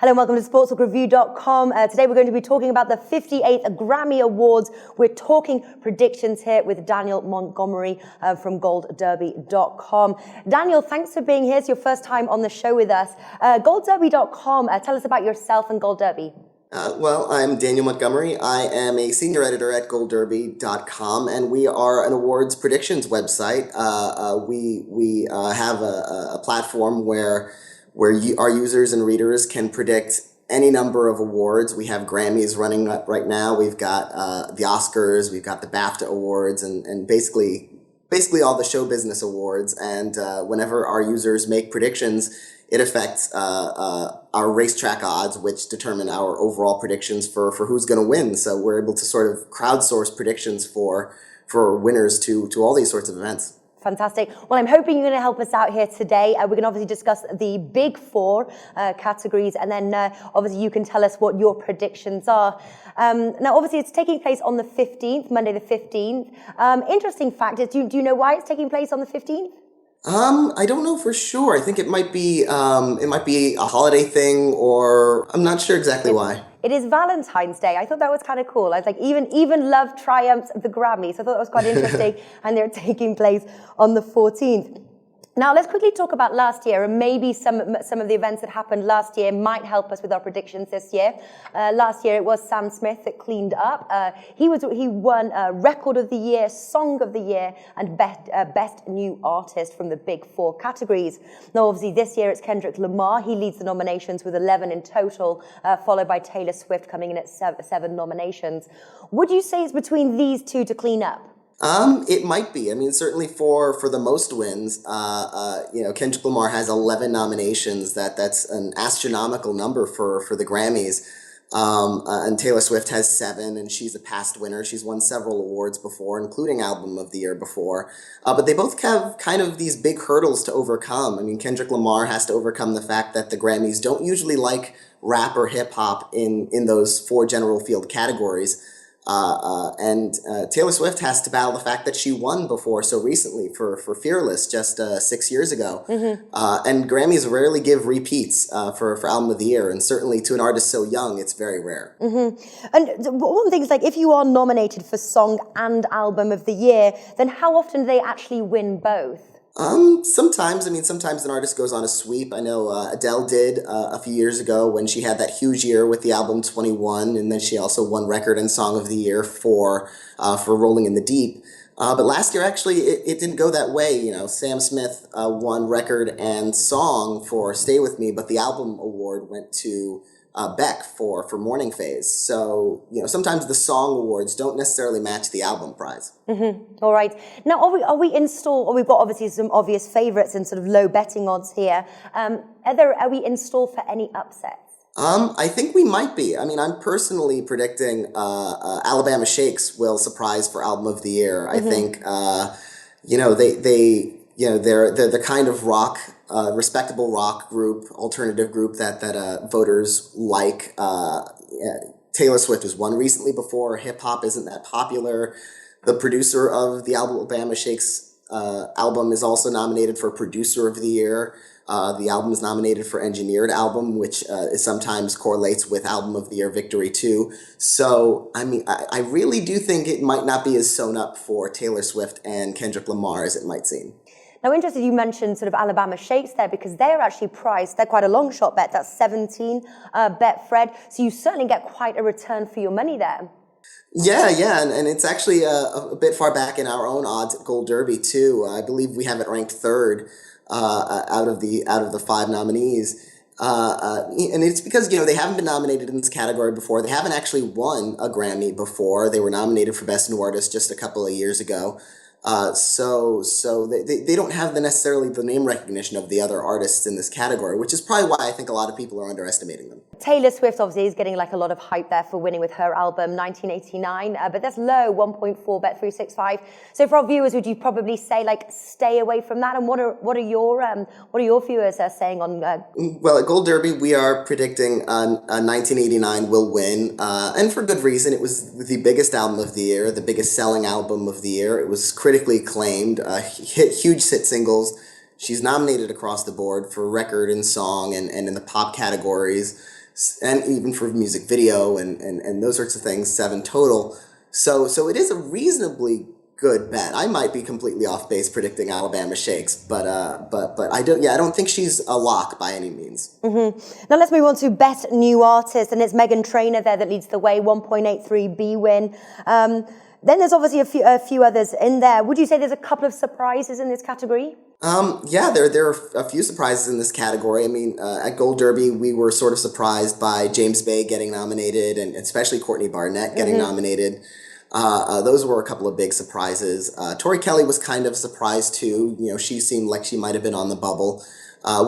Hello and welcome to sportstalkreview.com. Today we're going to be talking about the 58th Grammy Awards. We're talking predictions here with Daniel Montgomery from goldderby.com. Daniel, thanks for being here. It's your first time on the show with us. Goldderby.com, tell us about yourself and Gold Derby. Well, I'm Daniel Montgomery. I am a senior editor at goldderby.com, and we are an awards predictions website. We have a platform where our users and readers can predict any number of awards. We have Grammys running up right now. We've got the Oscars. We've got the BAFTA awards, and basically all the show business awards. And whenever our users make predictions, it affects our racetrack odds, which determine our overall predictions for who's going to win. So we're able to sort of crowdsource predictions for winners to all these sorts of events. Fantastic. Well, I'm hoping you're going to help us out here today. We're going to obviously discuss the big four categories, and then obviously you can tell us what your predictions are. Now, obviously, it's taking place on the 15th, Monday the 15th. Interesting fact is, do you know why it's taking place on the 15th? I don't know for sure. I think it might be a holiday thing, or I'm not sure exactly why. It is Valentine's Day. I thought that was kind of cool. I was like, even love triumphs the Grammys. I thought that was quite interesting, and they're taking place on the 14th. Now, let's quickly talk about last year, and maybe some of the events that happened last year might help us with our predictions this year. Last year, it was Sam Smith that cleaned up. He won Record of the Year, Song of the Year, and Best New Artist from the big four categories. Now, obviously, this year it's Kendrick Lamar. He leads the nominations with 11 in total, followed by Taylor Swift coming in at seven nominations. Would you say it's between these two to clean up? It might be. I mean, certainly for the most wins, Kendrick Lamar has 11 nominations. That's an astronomical number for the Grammys. And Taylor Swift has 7, and she's a past winner. She's won several awards before, including Album of the Year before. But they both have kind of these big hurdles to overcome. I mean, Kendrick Lamar has to overcome the fact that the Grammys don't usually like rap or hip hop in those 4 general field categories. And Taylor Swift has to battle the fact that she won before so recently for Fearless just 6 years ago. Mm-hmm. And Grammys rarely give repeats for Album of the Year, and certainly to an artist so young, it's very rare. Mm-hmm. And one thing is, like, if you are nominated for Song and Album of the Year, then how often do they actually win both? Sometimes an artist goes on a sweep. I know Adele did a few years ago when she had that huge year with the album 21, and then she also won Record and Song of the Year for Rolling in the Deep. But last year, actually, it didn't go that way. You know, Sam Smith won Record and Song for Stay With Me, but the album award went to Beck for Morning Phase. So, sometimes the song awards don't necessarily match the album prize. Mm-hmm. All right. Now, are we in store, or we've got obviously some obvious favourites and sort of low betting odds here. Are we in store for any upsets? I think we might be. I mean, I'm personally predicting Alabama Shakes will surprise for Album of the Year. Mm-hmm. I think, they're the kind of rock, respectable rock group, alternative group that voters like. Taylor Swift has won recently before. Hip hop isn't that popular. The producer of the Alabama Shakes album is also nominated for Producer of the Year. The album is nominated for Engineered Album, which sometimes correlates with Album of the Year victory too. So, I mean, I really do think it might not be as sewn up for Taylor Swift and Kendrick Lamar as it might seem. Now, interested you mentioned sort of Alabama Shakes there, because they're actually priced. They're quite a long shot bet. That's 17 bet, Fred. So you certainly get quite a return for your money there. Yeah, and it's actually a bit far back in our own odds at Gold Derby too. I believe we have it ranked 3rd out of the 5 nominees. And it's because, they haven't been nominated in this category before. They haven't actually won a Grammy before. They were nominated for Best New Artist just a couple of years ago. So they don't have necessarily the name recognition of the other artists in this category, which is probably why I think a lot of people are underestimating them. Taylor Swift obviously is getting like a lot of hype there for winning with her album 1989, but that's low, 1.4 bet 365. So for our viewers, would you probably say like stay away from that? And what are your viewers saying on? Well, at Gold Derby, we are predicting 1989 will win, and for good reason. It was the biggest album of the year, the biggest selling album of the year. It was critically acclaimed, hit huge hit singles. She's nominated across the board for record and song and in the pop categories, and even for music video and those sorts of things, 7 total. So it is a reasonably good bet. I might be completely off base predicting Alabama Shakes, but I don't think she's a lock by any means. Now let's move on to Best New Artist, and it's Meghan Trainor there that leads the way, 1.83 B win. Then there's obviously a few others in there. Would you say there's a couple of surprises in this category? Yeah, there are a few surprises in this category. I mean, at Gold Derby, we were sort of surprised by James Bay getting nominated, and especially Courtney Barnett getting nominated. Those were a couple of big surprises. Tori Kelly was kind of surprised too. You know, she seemed like she might have been on the bubble.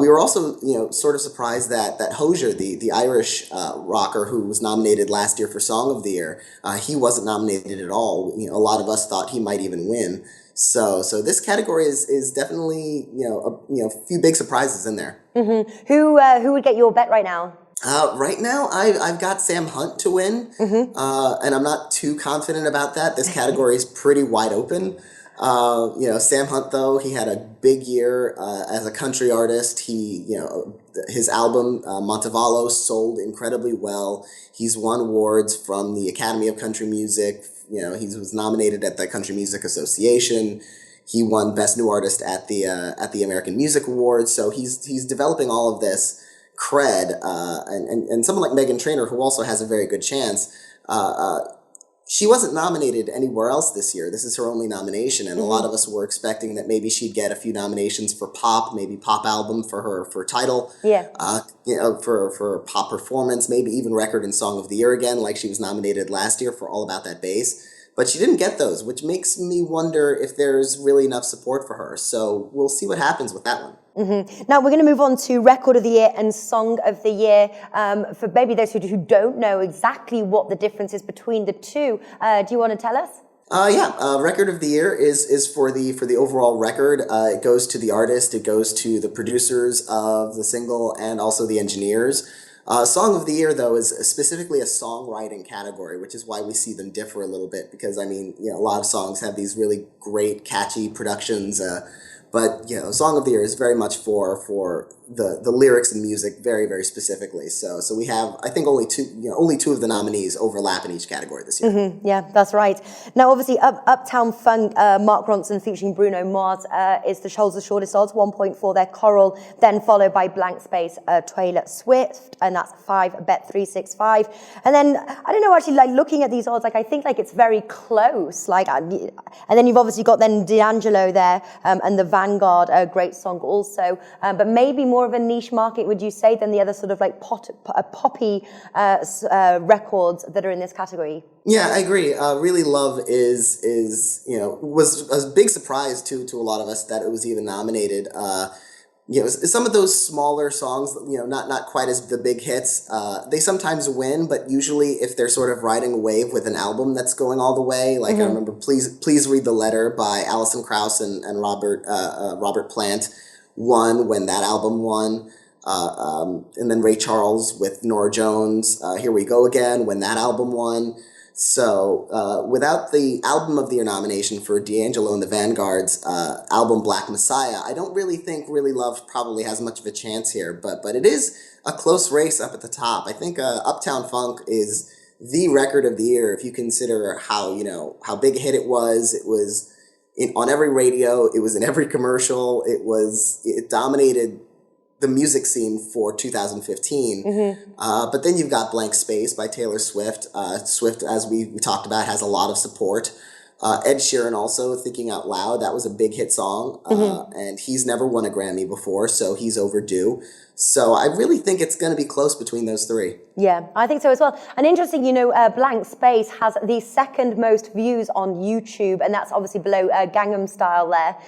We were also, sort of surprised that Hozier, the Irish rocker who was nominated last year for Song of the Year, he wasn't nominated at all. A lot of us thought he might even win. So this category is definitely a few big surprises in there. Who would get your bet right now? Right now, I've got Sam Hunt to win, and I'm not too confident about that. This category is pretty wide open. Sam Hunt, though, he had a big year as a country artist. His album Montevallo sold incredibly well. He's won awards from the Academy of Country Music. He was nominated at the Country Music Association. He won Best New Artist at the American Music Awards. So he's developing all of this cred, and someone like Meghan Trainor, who also has a very good chance. She wasn't nominated anywhere else this year. This is her only nomination, and a lot of us were expecting that maybe she'd get a few nominations for pop, maybe pop album for title, for pop performance, maybe even record and song of the year again, like she was nominated last year for All About That Bass. But she didn't get those, which makes me wonder if there's really enough support for her. So we'll see what happens with that one. Now we're going to move on to Record of the Year and Song of the Year. For maybe those who don't know exactly what the difference is between the two, do you want to tell us? Record of the Year is for the overall record. It goes to the artist, it goes to the producers of the single, and also the engineers. Song of the Year, though, is specifically a songwriting category, which is why we see them differ a little bit, because, a lot of songs have these really great, catchy productions, but, Song of the Year is very much for the lyrics and music very, very specifically. So we have, I think, only two of the nominees overlap in each category this year. Yeah, that's right. Now, obviously, Uptown Funk, Mark Ronson featuring Bruno Mars is the shortest odds, 1.4 there, Coral, then followed by Blank Space, Taylor Swift, and that's 5, bet 365. And then, I don't know, actually, looking at these odds, I think it's very close. And then you've obviously got then D'Angelo there, and the Vanguard, a great song also, but maybe more of a niche market, would you say, than the other sort of poppy records that are in this category? Yeah, I agree. Really Love was a big surprise to a lot of us that it was even nominated. Some of those smaller songs, not quite as the big hits, they sometimes win, but usually if they're sort of riding a wave with an album that's going all the way, like I remember Please Read the Letter by Alison Krauss and Robert Plant won when that album won. And then Ray Charles with Norah Jones, Here We Go Again, when that album won. So without the Album of the Year nomination for D'Angelo and the Vanguard's album Black Messiah, I don't really think Really Love probably has much of a chance here, but it is a close race up at the top. I think Uptown Funk is the record of the year if you consider how big a hit it was. It was on every radio, it was in every commercial, it dominated the music scene for 2015. But then you've got Blank Space by Taylor Swift. Swift, as we talked about, has a lot of support. Ed Sheeran also, Thinking Out Loud, that was a big hit song. And he's never won a Grammy before, so he's overdue. So I really think it's going to be close between those three. Yeah, I think so as well. And interesting, Blank Space has the second most views on YouTube, and that's obviously below Gangnam Style there.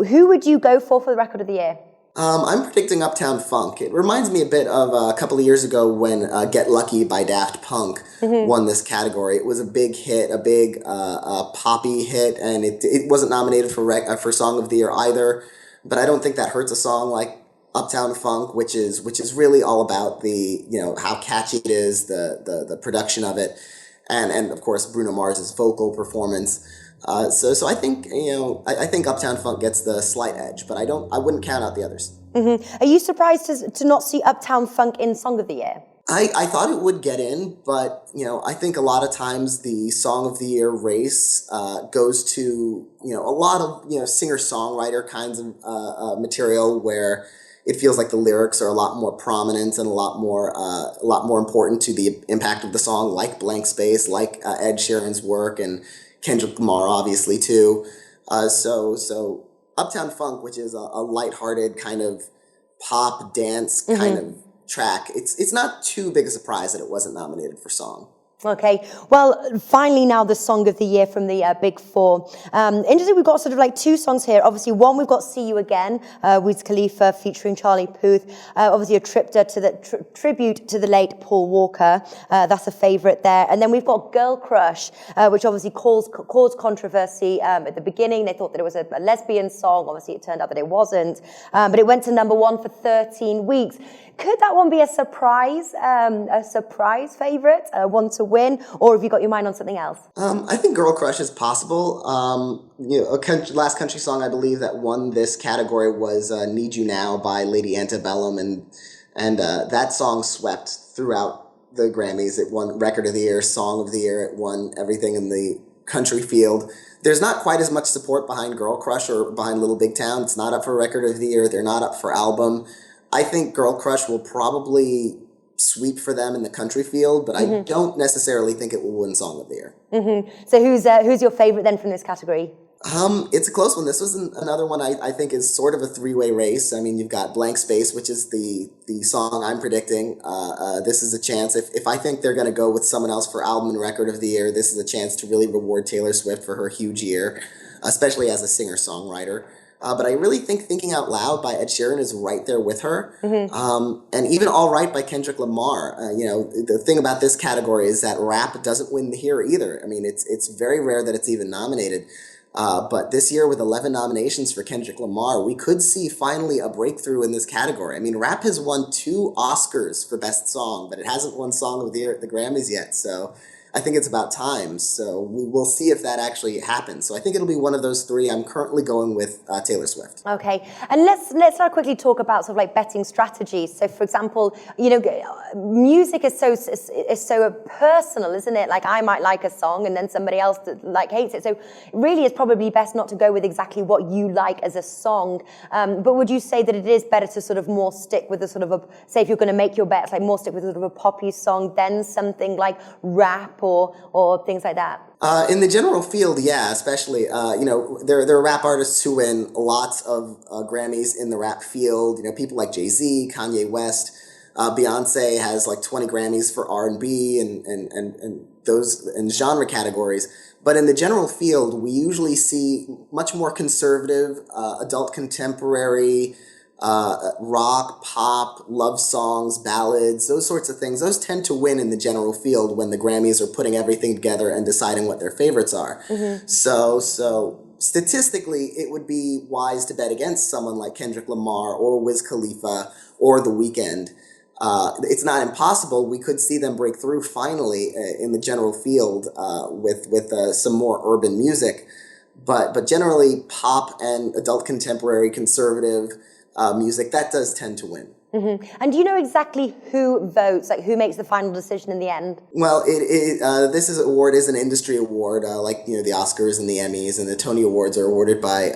Who would you go for the Record of the Year? I'm predicting Uptown Funk. It reminds me a bit of a couple of years ago when Get Lucky by Daft Punk won this category. It was a big hit, a big poppy hit, and it wasn't nominated for Song of the Year either. But I don't think that hurts a song like Uptown Funk, which is really all about the how catchy it is, the production of it. and of course Bruno Mars's vocal performance. So I think I think Uptown Funk gets the slight edge, but I wouldn't count out the others. Are you surprised to not see Uptown Funk in Song of the Year? I thought it would get in, but I think a lot of times the Song of the Year race goes to a lot of singer-songwriter kinds of material where it feels like the lyrics are a lot more prominent and a lot more important to the impact of the song, like Blank Space, like Ed Sheeran's work, and Kendrick Lamar obviously too. So Uptown Funk, which is a lighthearted kind of pop dance kind of track, it's not too big a surprise that it wasn't nominated for song. Okay, well, finally now the Song of the Year from the Big Four. Interesting, we've got sort of like two songs here. Obviously, one, we've got See You Again, Wiz Khalifa featuring Charlie Puth. Obviously, a tribute to the late Paul Walker. That's a favourite there. And then we've got Girl Crush, which obviously caused controversy at the beginning. They thought that it was a lesbian song. Obviously, it turned out that it wasn't. But it went to #1 for 13 weeks. Could that one be a surprise favourite, one to win, or have you got your mind on something else? I think Girl Crush is possible. Last country song I believe that won this category was "Need You Now" by Lady Antebellum, and that song swept throughout the Grammys. It won Record of the Year, Song of the Year. It won everything in the country field. There's not quite as much support behind Girl Crush or behind Little Big Town. It's not up for Record of the Year. They're not up for album. I think Girl Crush will probably sweep for them in the country field, but I don't necessarily think it will win Song of the Year. So who's your favorite then from this category? It's a close one. This was another one I think is sort of a three-way race. I mean, you've got Blank Space, which is the song I'm predicting. This is a chance. If I think they're going to go with someone else for album and record of the year, this is a chance to really reward Taylor Swift for her huge year, especially as a singer-songwriter. But I really think Thinking Out Loud by Ed Sheeran is right there with her. And even All Right by Kendrick Lamar. The thing about this category is that rap doesn't win here either. I mean, it's very rare that it's even nominated. But this year with 11 nominations for Kendrick Lamar, we could see finally a breakthrough in this category. I mean, rap has won 2 Oscars for Best Song, but it hasn't won Song of the Year at the Grammys yet. So I think it's about time. So we will see if that actually happens. So I think it'll be one of those 3. I'm currently going with Taylor Swift. Okay, and let's now quickly talk about sort of like betting strategies. So, for example, music is so personal, isn't it? Like I might like a song, and then somebody else hates it. So, really, it's probably best not to go with exactly what you like as a song. But would you say that it is better to sort of more stick with a sort of say if you're going to make your bets, like more stick with sort of a poppy song than something like rap or things like that? In the general field, yeah, especially, there are rap artists who win lots of Grammys in the rap field. People like Jay-Z, Kanye West, Beyonce has like 20 Grammys for R&B and those in genre categories. But in the general field, we usually see much more conservative, adult contemporary, rock, pop, love songs, ballads, those sorts of things. Those tend to win in the general field when the Grammys are putting everything together and deciding what their favorites are. So statistically, it would be wise to bet against someone like Kendrick Lamar or Wiz Khalifa or The Weeknd. It's not impossible. We could see them break through finally in the general field with some more urban music. But generally, pop and adult contemporary conservative music, that does tend to win. And do you know exactly who votes, like who makes the final decision in the end? Well, this award is an industry award, like the Oscars and the Emmys and the Tony Awards are awarded by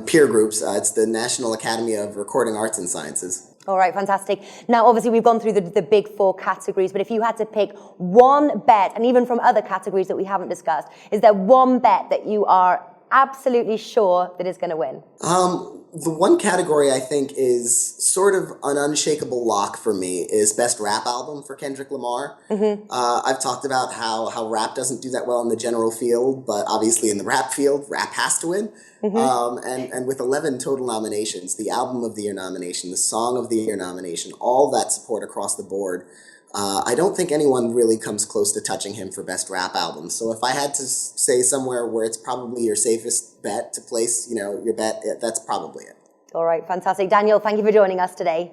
peer groups. It's the National Academy of Recording Arts and Sciences. All right, fantastic. Now, obviously, we've gone through the big 4 categories, but if you had to pick one bet, and even from other categories that we haven't discussed, is there one bet that you are absolutely sure that is going to win? The one category I think is sort of an unshakable lock for me is Best Rap Album for Kendrick Lamar. I've talked about how rap doesn't do that well in the general field, but obviously in the rap field, rap has to win. And with 11 total nominations, the Album of the Year nomination, the Song of the Year nomination, all that support across the board, I don't think anyone really comes close to touching him for Best Rap Album. So if I had to say somewhere where it's probably your safest bet to place, your bet, that's probably it. All right, fantastic. Daniel, thank you for joining us today.